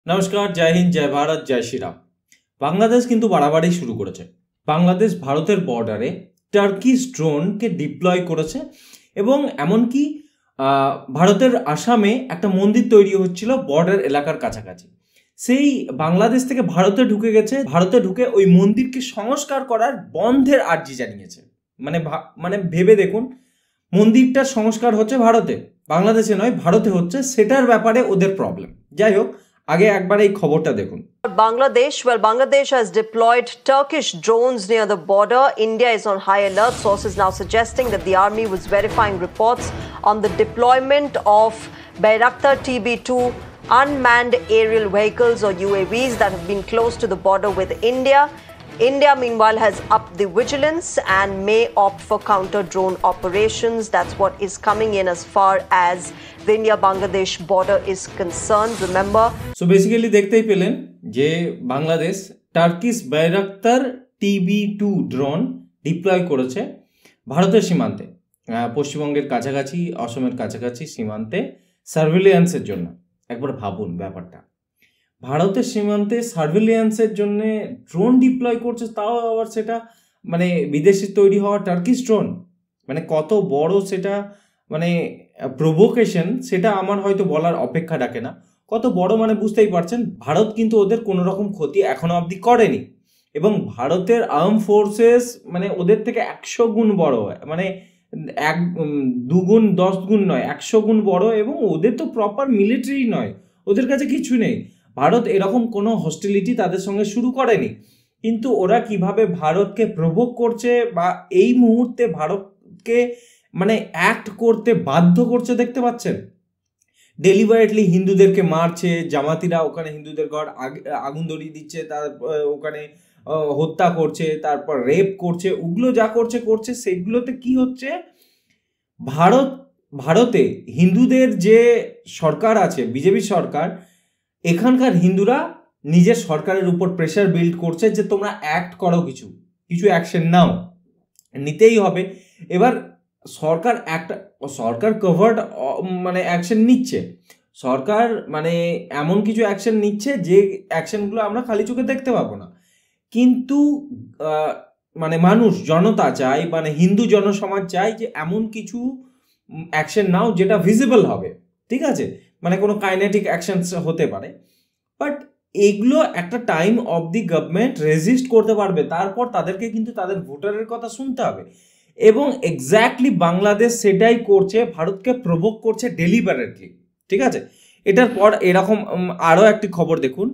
नमस्कार, जय हिंद, जय भारत, जय श्री राम। বাংলাদেশ কিন্তু বাড়াবাড়ি শুরু করেছে। বাংলাদেশ ভারতের বর্ডারে টার্কিশ ড্রোনকে ডিপ্লয় করেছে এবং এমনকি ভারতের আসামে একটা মন্দির তৈরি হচ্ছিল বর্ডার এলাকার কাছাকাছি। সেই বাংলাদেশ থেকে ভারতে ঢুকে গেছে, ভারতে ঢুকে ওই মন্দিরকে সংস্কার করার বন্ধের আর্জি জানিয়েছে। মানে ভেবে দেখুন, মন্দিরটার সংস্কার হচ্ছে ভারতে, বাংলাদেশে নয়, ভারতে হচ্ছে, সেটার ব্যাপারে ওদের প্রবলেম। যাই হোক, আগে একবার এই খবরটা দেখুন। Bangladesh has deployed Turkish drones near the border. India is on high alert. Sources now suggesting that the army was verifying reports on the deployment of Bayraktar TB2 unmanned aerial vehicles or UAVs that have been close to the border with India. India, meanwhile, has upped the vigilance and may opt for counter-drone operations. That's what is coming in as far as the India-Bangladesh border is concerned. Remember? So basically দেখতেই পেলেন যে Bangladesh Turkish Bayraktar TB2 drone deploy করেছে ভারতের সীমান্তে, পশ্চিমবঙ্গের কাছাকাছি, অসমের কাছাকাছি সীমান্তে সার্ভিলিয়েন্সের জন্য। একবার ভাবুন ব্যাপারটা, ভারতের সীমান্তে সার্ভিলিয়েন্সের জন্য ড্রোন ডিপ্লয় করছে, তাও আবার সেটা মানে বিদেশি তৈরি হওয়া টার্কিশ ড্রোন। মানে কত বড় সেটা মানে প্রভোকেশন, সেটা আমার হয়তো বলার অপেক্ষা রাখে না। কত বড় মানে বুঝতেই পারছেন। ভারত কিন্তু ওদের কোনো রকম ক্ষতি এখনো অবধি করেনি এবং ভারতের আর্ম ফোর্সেস মানে ওদের থেকে 100 গুণ বড়, মানে 2 গুণ 10 গুণ নয়, 100 গুণ বড়। এবং ওদের তো প্রপার মিলিটারি নয়, ওদের কাছে কিছু নেই। ভারত এরকম কোনো হস্টিলিটি তাদের সঙ্গে শুরু করেনি, কিন্তু ওরা কিভাবে ভারতকে প্রভোগ করছে বা এই মুহূর্তে ভারতকে মানে অ্যাক্ট করতে বাধ্য করছে দেখতে পাচ্ছেন। ডেলিভারেটলি হিন্দুদেরকে মারছে, জামাতিরা ওখানে হিন্দুদের ঘর আগুন ধরিয়ে দিচ্ছে, তার ওখানে হত্যা করছে, তারপর রেপ করছে, ওগুলো যা করছে সেগুলোতে কি হচ্ছে, ভারতে হিন্দুদের যে সরকার আছে, বিজেপি সরকার, এখানকার হিন্দুরা নিজের সরকারের উপর প্রেশার বিল্ড করছে যে তোমরা অ্যাক্ট করো, কিছু অ্যাকশন নাও, নিতেই হবে। এবার সরকার কভার্ড মানে অ্যাকশন নিচ্ছে, সরকার মানে এমন কিছু অ্যাকশন নিচ্ছে যে অ্যাকশনগুলো আমরা খালি চোখে দেখতে পাবো না, কিন্তু মানে মানুষ, জনতা চায়, মানে হিন্দু জনসমাজ চায় যে এমন কিছু অ্যাকশন নাও যেটা ভিজিবল হবে, ঠিক আছে, মানে কোনো কাইনেটিক অ্যাকশন হতে পারে। বাট এগুলো একটা time of the government resist করতে পারবে, তারপর তাদেরকে কিন্তু তাদের ভোটারের কথা শুনতে হবে। এবং এক্স্যাক্টলি বাংলাদেশ সেটাই করছে, ভারতকে প্রভোগ করছে ডেলিবারেটলি, ঠিক আছে। এটার পর এরকম আরও একটি খবর দেখুন।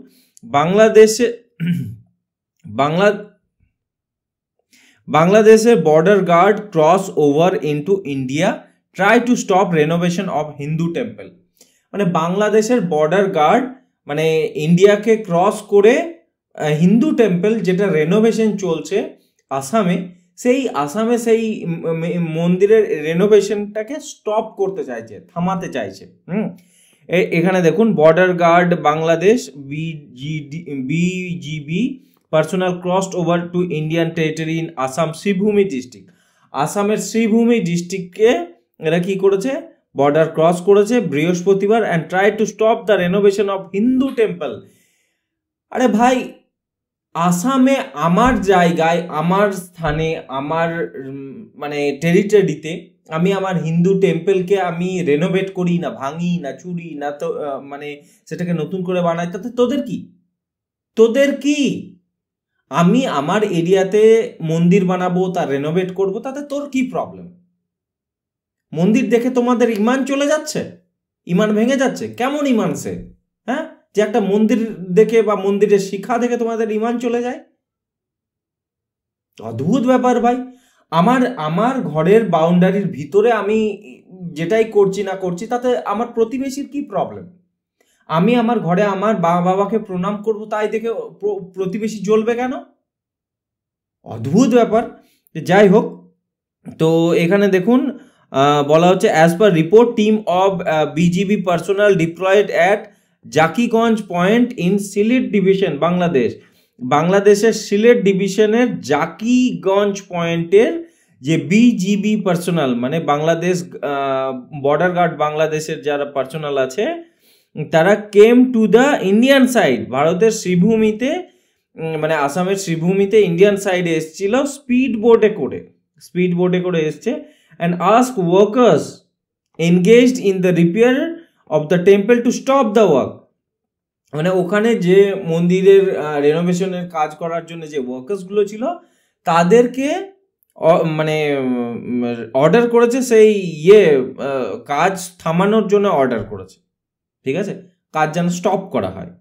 বাংলাদেশের border guard cross over into India try to stop renovation of Hindu temple. মানে বাংলাদেশের বর্ডার গার্ড মানে ইন্ডিয়াকে ক্রস করে হিন্দু টেম্পল যেটা রেনোভেশন চলছে আসামে, সেই মন্দিরের রেনোভেশনটাকে স্টপ করতে চাইছে, থামাতে চাইছে। এখানে দেখুন, border guard Bangladesh BGB personnel crossed over to Indian territory in Assam Sribhumi district. আসামের শ্রীভূমি ডিস্ট্রিক্টকে এরা কি করেছে, বর্ডার ক্রস করেছে বৃহস্পতিবার and try to stop the renovation of Hindu temple. আরে ভাই, আসামে আমার জায়গায়, আমার স্থানে, আমার মানে টেরিটরিতে আমি আমার হিন্দু টেম্পলকে আমি রেনোভেট করি না, ভাঙি না, চুরি না, তো মানে সেটাকে নতুন করে বানাই, তাতে তোদের কি? আমি আমার এরিয়াতে মন্দির বানাবো, তার রেনোভেট করব, তাতে তোর কি প্রবলেম? মন্দির দেখে তোমাদের ইমান চলে যাচ্ছে, ইমান ভেঙে যাচ্ছে। কেমন ইমান সে? হ্যাঁ, যে একটা মন্দির দেখে বা মন্দিরের শিক্ষা দেখে তোমাদের ইমান চলে যায়? অদ্ভুত ব্যাপার ভাই। আমার ঘরের বাউন্ডারির ভিতরে আমি যেটাই করছি না করছি, তাতে আমার প্রতিবেশীর কি প্রবলেম? আমি আমার ঘরে আমার বাবাকে প্রণাম করব, তাই দেখে প্রতিবেশী জ্বলবে কেন? অদ্ভুত ব্যাপার। যাই হোক, তো এখানে দেখুন বলা হচ্ছে, as per report, team of BGB personal diploid at Zakiganj point in Sylhet division বাংলাদেশের সিলেট ডিভিশনের জাকিগঞ্জ পয়েন্টের যে বিজিবি পার্সোনাল মানে বাংলাদেশ বর্ডার গার্ড বাংলাদেশের যারা পার্সোনাল আছে তারা came to the Indian side, ভারতের শ্রীভূমিতে মানে আসামের শ্রীভূমিতে ইন্ডিয়ান সাইডে এসেছিল স্পিড বোটে করে এসছে, and ask workers engaged in the repair of the temple to stop the work. মানে ওখানে যে মন্দিরের রেনোভেশনের কাজ করার জন্য যে ওয়ার্কার্সগুলো ছিল তাদেরকে মানে অর্ডার করেছে, সেই কাজ থামানোর জন্য অর্ডার করেছে, ঠিক আছে, কাজ যেন স্টপ করা হয়।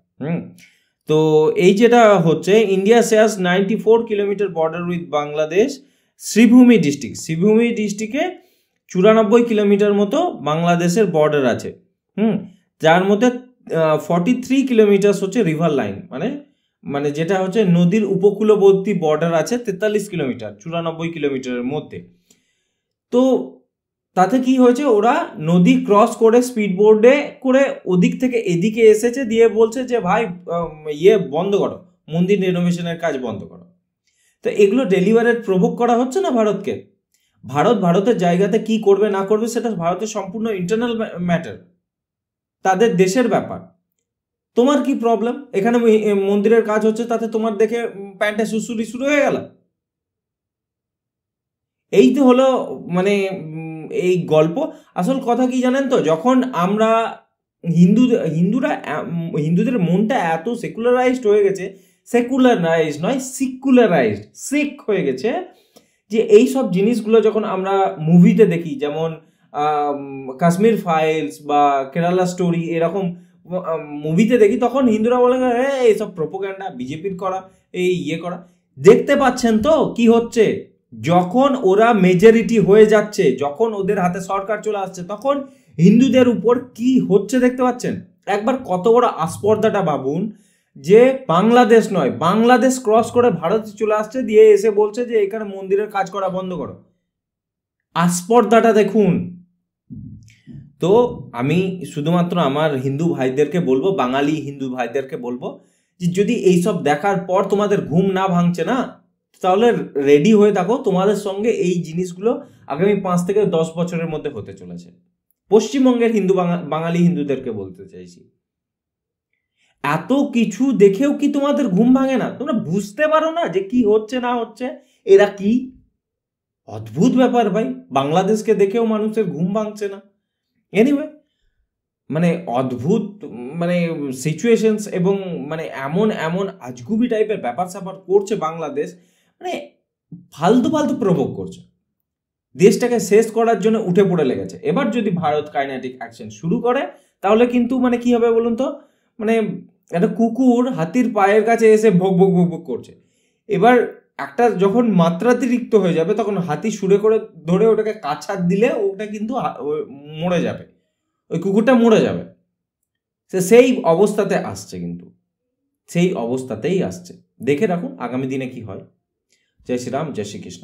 তো এই যেটা হচ্ছে, India shares 94 kilometre border with Bangladesh. Sribhumi ডিস্ট্রিক্টে 94 কিলোমিটার মতো বাংলাদেশের বর্ডার আছে। যার মধ্যে 43 কিলোমিটার হচ্ছে রিভার লাইন, মানে যেটা হচ্ছে নদীর উপকূলবর্তী বর্ডার আছে 43 কিলোমিটার 94 কিলোমিটারের মধ্যে। তো তাতে কি হয়েছে, ওরা নদী ক্রস করে স্পিড বোর্ডে করে ওদিক থেকে এদিকে এসেছে, দিয়ে বলছে যে ভাই বন্ধ করো, মন্দির রেনোভেশনের কাজ বন্ধ করো। তো এগুলো ডেলিভারেট প্রভোগ করা হচ্ছে না ভারতকে। ভারতের জায়গাতে কি করবে না করবে সেটা ভারতের সম্পূর্ণ ইন্টারনাল ম্যাটার, তাদের দেশের ব্যাপার। তোমার কি প্রবলেম? এখানে মন্দিরের কাজ হচ্ছে, তাতে তোমার দেখে প্যান্টে সুসুরি শুরু হয়ে গেল। এই তো হলো মানে এই গল্প। আসল কথা কি জানেন তো, যখন আমরা হিন্দুদের মনটা এত সেকুলারাইজড হয়ে গেছে, সেকুলারাইজড নয় সিকুলারাইজড, সিক হয়ে গেছে, যে এই সব জিনিসগুলো যখন আমরা মুভিতে দেখি, যেমন কাশ্মীর ফাইলস বা কেরালা স্টোরি এরকম মুভিতে দেখি, তখন হিন্দুরা বলে এইসব প্রোপাগান্ডা, বিজেপির করা, করা। দেখতে পাচ্ছেন তো কি হচ্ছে, যখন ওরা মেজরিটি হয়ে যাচ্ছে, যখন ওদের হাতে সরকার চলে আসছে, তখন হিন্দুদের উপর কি হচ্ছে দেখতে পাচ্ছেন। একবার কত বড় আস্পর্ধাটা ভাবুন, যে বাংলাদেশ নয়, বাংলাদেশ ক্রস করে ভারতে চলে আসছে, দিয়ে এসে বলছে যে এখানে মন্দিরের কাজ করা বন্ধ করো। আস্পর্ধাটা দেখুন। তো আমি শুধুমাত্র আমার হিন্দু ভাইদেরকে বলবো, বাঙালি হিন্দু ভাইদেরকে বলবো, যে যদি এইসব দেখার পর তোমাদের ঘুম না ভাঙছে না, তাহলে রেডি হয়ে থাকো, তোমাদের সঙ্গে এই জিনিসগুলো আগামী 5 থেকে 10 বছরের মধ্যে হতে চলেছে। পশ্চিমবঙ্গের বাঙালি হিন্দুদেরকে বলতে চাইছি, এত কিছু দেখেও কি তোমাদের ঘুম ভাঙে না? তোমরা বুঝতে পারো না যে কি হচ্ছে না হচ্ছে? এরা কি অদ্ভুত ব্যাপার ভাই, বাংলাদেশকে দেখেও মানুষের ঘুম ভাঙছে না। এনিওয়ে, মানে অদ্ভুত মানে সিচুয়েশনস, এবং মানে এমন আজগুবি টাইপের ব্যাপার স্যাপার করছে বাংলাদেশ, মানে ফালতু প্রভোগ করছে, দেশটাকে শেষ করার জন্য উঠে পড়ে লেগেছে। এবার যদি ভারত কাইনেটিক অ্যাকশন শুরু করে, তাহলে কিন্তু মানে কি হবে বলুন তো, মানে একটা কুকুর হাতির পায়ের কাছে এসে ভোগ করছে, এবার একটা যখন মাত্রাতিরিক্ত হয়ে যাবে, তখন হাতি সুরে করে ধরে ওটাকে কাছাড় দিলে ওটা কিন্তু মরে যাবে, ওই কুকুরটা মরে যাবে। সেই অবস্থাতে আসছে, কিন্তু সেই অবস্থাতেই আসছে। দেখে রাখুন আগামী দিনে কি হয়। জয় শ্রীরাম, জয় শ্রীকৃষ্ণ।